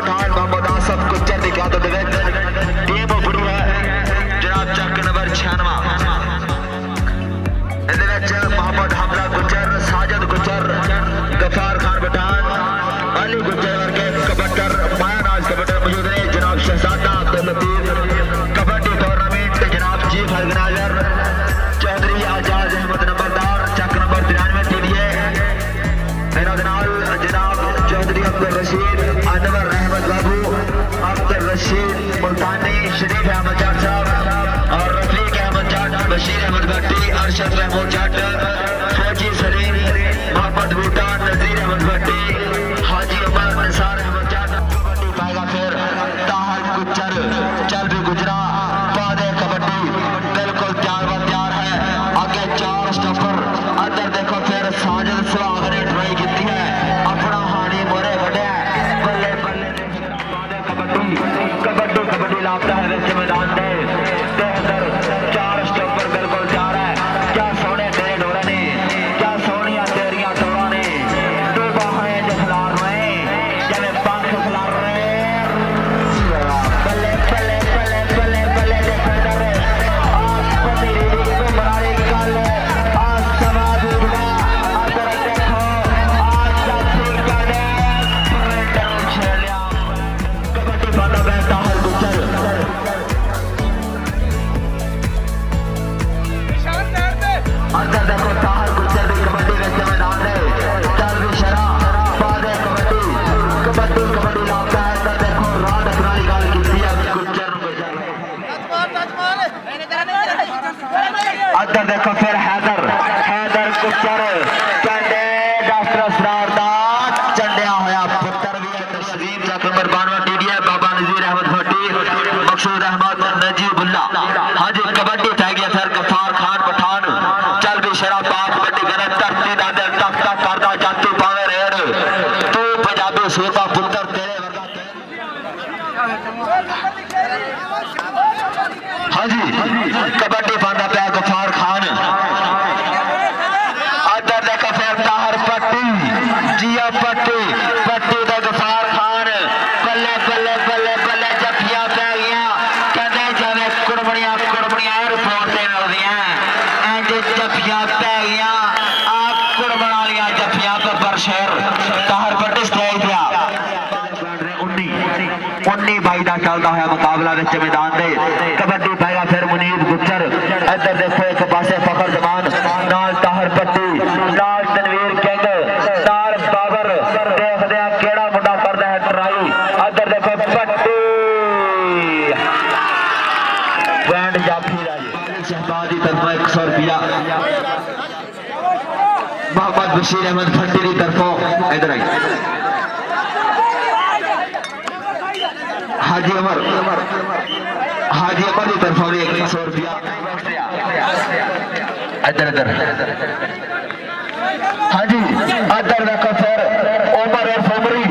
पठान मोहम्मद आसफ गुज्जर की क़यादत दे which team उभरी है जनाब चक नंबर 96 इहदे विच मोहम्मद हमला गुज्जर साजिद गुज्जर गफार खान पठान अली गुज्जर वर्गे कबड्डर मायानाज कबड्डर मौजूद ने जनाब शहजादा अब्दुल्लतीफ कबड्डी टूर्नामेंट जनाब चीफ ऑर्गेनाइजर चौधरी आजाद अहमद नंबरदार चक नंबर 93 TDA जनाब चौधरी अब्दुल रशीद अनवर अहमद बाबू अब्दुल रशीद मुल्तानी शरीफ अहमद जाट साहब और रफीक अहमद जाट बशीर अहमद भट्टी अरशद महमूद जाट फौजी सलीम मोहम्मद बूटा नजीर अहमद भट्टी हाजी उमर निसार अहमद जाट कबड्डी पाएगा फिर ताहल गुज्जर चल भी गुजरा पादे कबड्डी बिल्कुल तैयार है आगे 4 स्टॉपर अंदर देखो फिर साजिद सुहाग ने ट्राई की है अपना हानी मोरे बढ़िया बल्ले बल्ले कबड्डी लाता है विच मैदान दे अंदर 4 स्टॉपर बिल्कुल तैयार है क्या सोने तेरे डोरे ने क्या सोनिया तेरिया टोरा ने दो बाहें जो खिलार रहे जिवें पंख खिलार रहे बल्ले बल्ले बल्ले बल्ले बल्ले डिफेंडर आज मेरी गुमराही कल आज समाज उठा अंदर देखो आज जाती कने डाउन छलिया कबड्डी बांधा बैठा हर गुजर अंदर देखो ताहर गुज्जर की कबड्डी विच मैदान है चल भी शरा पादे कबड्डी लाता है अंदर देखो रात अखराली गल कीती है गुज्जर अंदर देखो फिर हैदर गुज्जर कहते डॉक्टर असरार दा चंडिया होया पुत्र भी है तशरीफ चक नंबर 92 TDA बाबा नजीर अहमद भट्टी मकसूद अहमद नजीबुल्ला हाजी कबड्डी पै गया फिर गफार खान पठान चल भी शराब बात कबड्डी गलत धरती दा दिल तक तक करदा जाती पावे रेड़ तू पंजाबी सूबा पुत्र तेरे हाजी कबड्डी पांदा पे गफार खान अंदर देखो फिर ताहर पट्टी जिया पट्टी दा गफार खान बल्ले बल्ले बल्ले बल्ले जफिया पै गया कहते जिवें कुड़मड़ियां रिपोर्ट से मिलदियां इंज जफिया पै गया आप कुड़मण वालियां जफिया पे बरशेर ताहर पट्टी स्टेज दिया 19-22 का चलता है मुकाबला विच मैदान दे कबड्डी पाएगा फिर मुनीब गुज्जर इधर देखो एक पासे फखर जमान नाल ताहर पट्टी नाल तनवीर किंग नाल बाबर देखदे आ केड़ा मुंडा करदा है ट्राई इधर देखो पट्टी बैंड जाफी शहबाज की तरफ 100 रुपया मोहम्मद बशीर अहमद भट्टी की तरफों इधर आई हाजी अमर की तरफों भी 100 रुपया इधर हाजी इधर देखो फिर उमर और फुमरी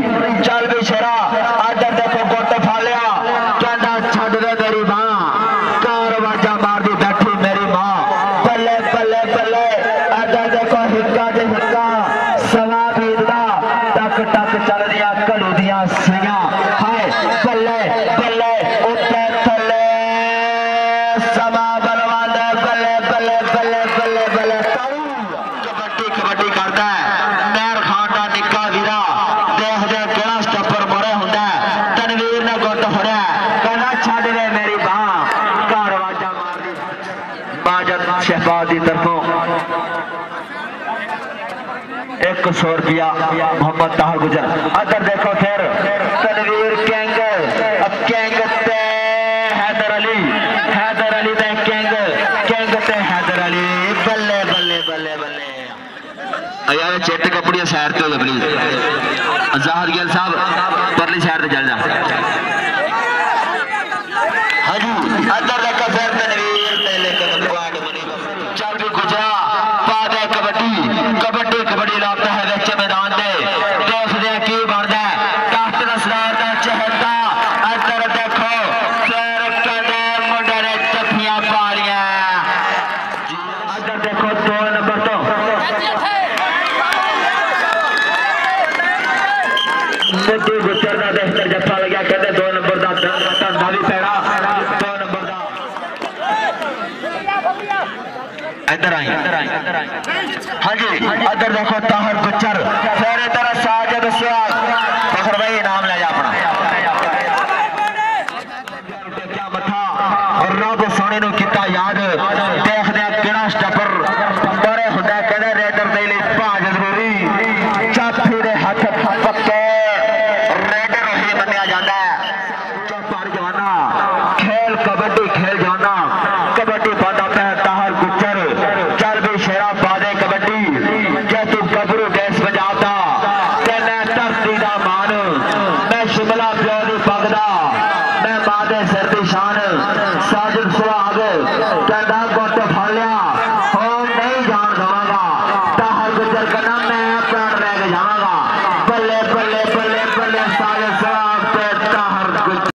चल भी शेरा इधर देखो गोट फा लिया कहना छड़ दे मेरी मां कार वाजा मार दी बैठी मेरी मां बल्ले बल्ले बल्ले इधर देखो हिक्का जे हिक्का सवा बीतदा टक टक चल दिया घड़ू दियां सैयां हाय बल्ले बल्ले उत्ते थल्ले सवा बलवांदे बल्ले बल्ले बल्ले बल्ले बल्ले कबड्डी करता है नहर खान का निक्का वीरा देखदे केड़ा स्टॉपर मोरे हुंदा तनवीर ने गुट फड़िया कहना छड़ दे मेरी बां घर वाजा मार दी बाजत शहबाज की तरफों 100 रुपया मोहम्मद ताहर गुजर अदर देखो फिर तनवीर किंग ते हैदर अली ते किंग ते हैदर अली बल्ले बल्ले बल्ले बल्ले यार चिट कपड़िया सैर ते हो प्लीज जाहिर गिल साहब परली सैर ते चल जा हाजी अदर देखो फिर तनवीर ते लेकिन क्वाड मनी चल भी गुजरा पादे कबड्डी लाता है विच मैदान दे देखदे की बनदा डॉक्टर असरार दा चहता अंदर देखो फिर कहंदे मुंडे ने जफियां पा लियां अंदर देखो 2 नंबर तो मुंडी गुजर दा देखकर जफा इधर आई हाँ जी इधर देखो ताहर गुज्जर फिर इधर साजिद सुहाग